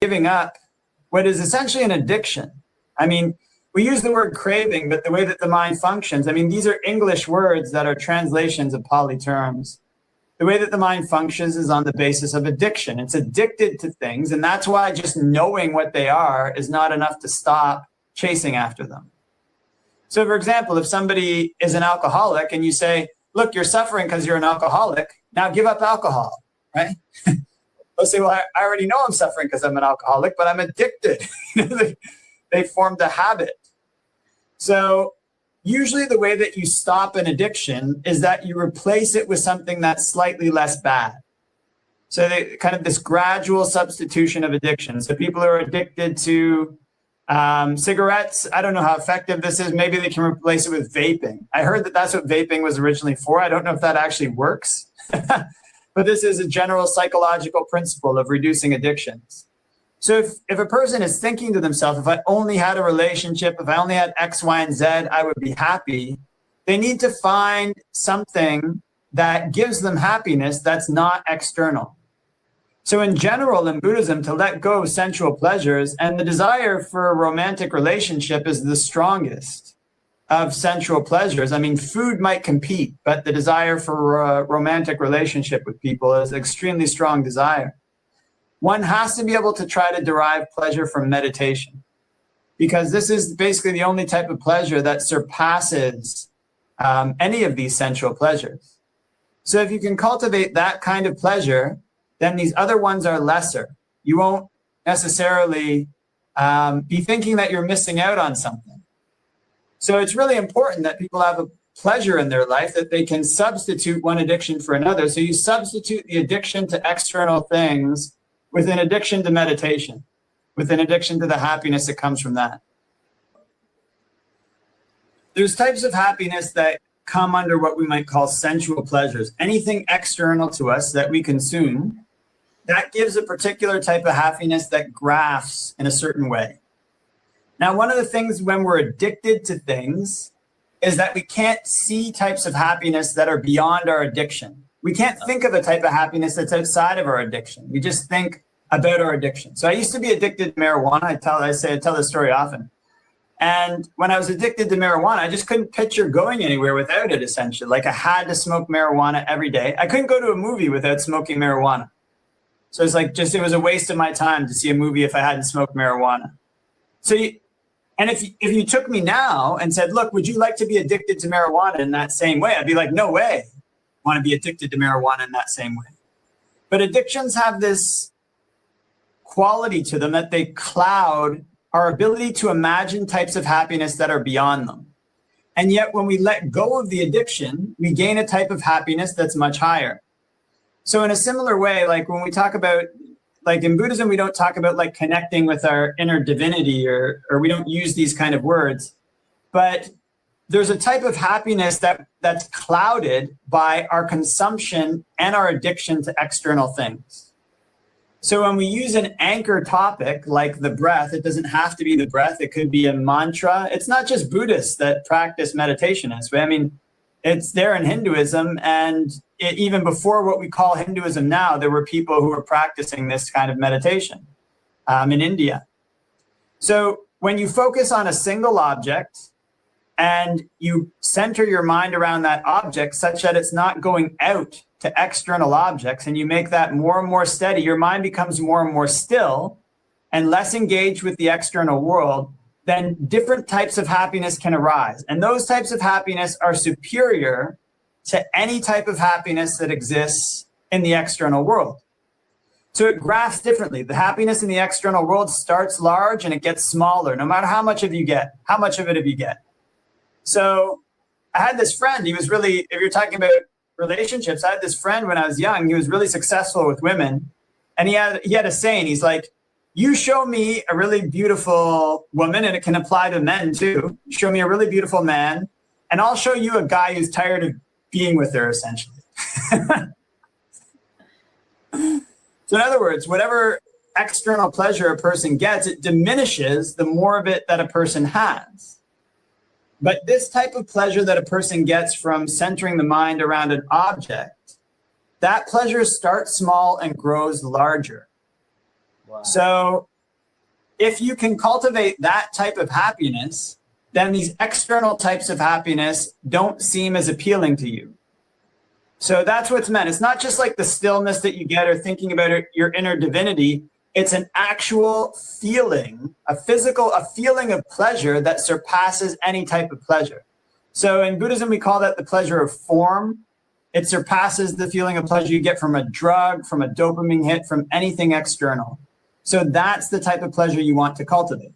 giving up what is essentially an addiction. I mean, we use the word craving, but the way that the mind functions, I mean, these are English words that are translations of Pali terms. The way that the mind functions is on the basis of addiction. It's addicted to things, and that's why just knowing what they are is not enough to stop chasing after them. So, for example, if somebody is an alcoholic and you say, look, you're suffering because you're an alcoholic, now give up alcohol, right? They'll say, well, I already know I'm suffering because I'm an alcoholic, but I'm addicted. They formed a habit. So usually the way that you stop an addiction is that you replace it with something that's slightly less bad. So they kind of this gradual substitution of addiction. So people who are addicted to cigarettes, I don't know how effective this is. Maybe they can replace it with vaping. I heard that that's what vaping was originally for. I don't know if that actually works. But this is a general psychological principle of reducing addictions. So if a person is thinking to themselves, if I only had a relationship, if I only had X, Y, and Z, I would be happy, they need to find something that gives them happiness that's not external. So in general, in Buddhism, to let go of sensual pleasures, and the desire for a romantic relationship is the strongest of sensual pleasures. I mean, food might compete, but the desire for a romantic relationship with people is an extremely strong desire. One has to be able to try to derive pleasure from meditation, because this is basically the only type of pleasure that surpasses any of these sensual pleasures. So if you can cultivate that kind of pleasure, then these other ones are lesser. You won't necessarily be thinking that you're missing out on something. So it's really important that people have a pleasure in their life, that they can substitute one addiction for another. So you substitute the addiction to external things with an addiction to meditation, with an addiction to the happiness that comes from that. There's types of happiness that come under what we might call sensual pleasures. Anything external to us that we consume, that gives a particular type of happiness that grafts in a certain way. Now, one of the things when we're addicted to things is that we can't see types of happiness that are beyond our addiction. We can't think of a type of happiness that's outside of our addiction. We just think about our addiction. So I used to be addicted to marijuana. I tell this story often. And when I was addicted to marijuana, I just couldn't picture going anywhere without it, essentially. Like I had to smoke marijuana every day. I couldn't go to a movie without smoking marijuana. So it's like it was a waste of my time to see a movie if I hadn't smoked marijuana. So if you took me now and said, look, would you like to be addicted to marijuana in that same way? I'd be like, no way. I want to be addicted to marijuana in that same way. But addictions have this quality to them that they cloud our ability to imagine types of happiness that are beyond them. And yet when we let go of the addiction, we gain a type of happiness that's much higher. So in a similar way, like when we talk about, like in Buddhism, we don't talk about like connecting with our inner divinity or we don't use these kind of words, but there's a type of happiness that's clouded by our consumption and our addiction to external things. So when we use an anchor topic like the breath, it doesn't have to be the breath. It could be a mantra. It's not just Buddhists that practice meditation this way. I mean, it's there in Hinduism, and even before what we call Hinduism now, there were people who were practicing this kind of meditation in India. So when you focus on a single object and you center your mind around that object such that it's not going out to external objects, and you make that more and more steady, your mind becomes more and more still and less engaged with the external world, then different types of happiness can arise. And those types of happiness are superior to any type of happiness that exists in the external world. So it graphs differently. The happiness in the external world starts large and it gets smaller, no matter how much of it you get. So I had this friend, he was really, if you're talking about relationships, I had this friend when I was young, he was really successful with women. And he had a saying, he's like, you show me a really beautiful woman, and it can apply to men too. Show me a really beautiful man, and I'll show you a guy who's tired of being with her, essentially. So in other words, whatever external pleasure a person gets, it diminishes the more of it that a person has. But this type of pleasure that a person gets from centering the mind around an object, that pleasure starts small and grows larger. Wow. So if you can cultivate that type of happiness, then these external types of happiness don't seem as appealing to you. So that's what's meant. It's not just like the stillness that you get or thinking about your inner divinity. It's an actual feeling, a feeling of pleasure that surpasses any type of pleasure. So in Buddhism, we call that the pleasure of form. It surpasses the feeling of pleasure you get from a drug, from a dopamine hit, from anything external. So that's the type of pleasure you want to cultivate.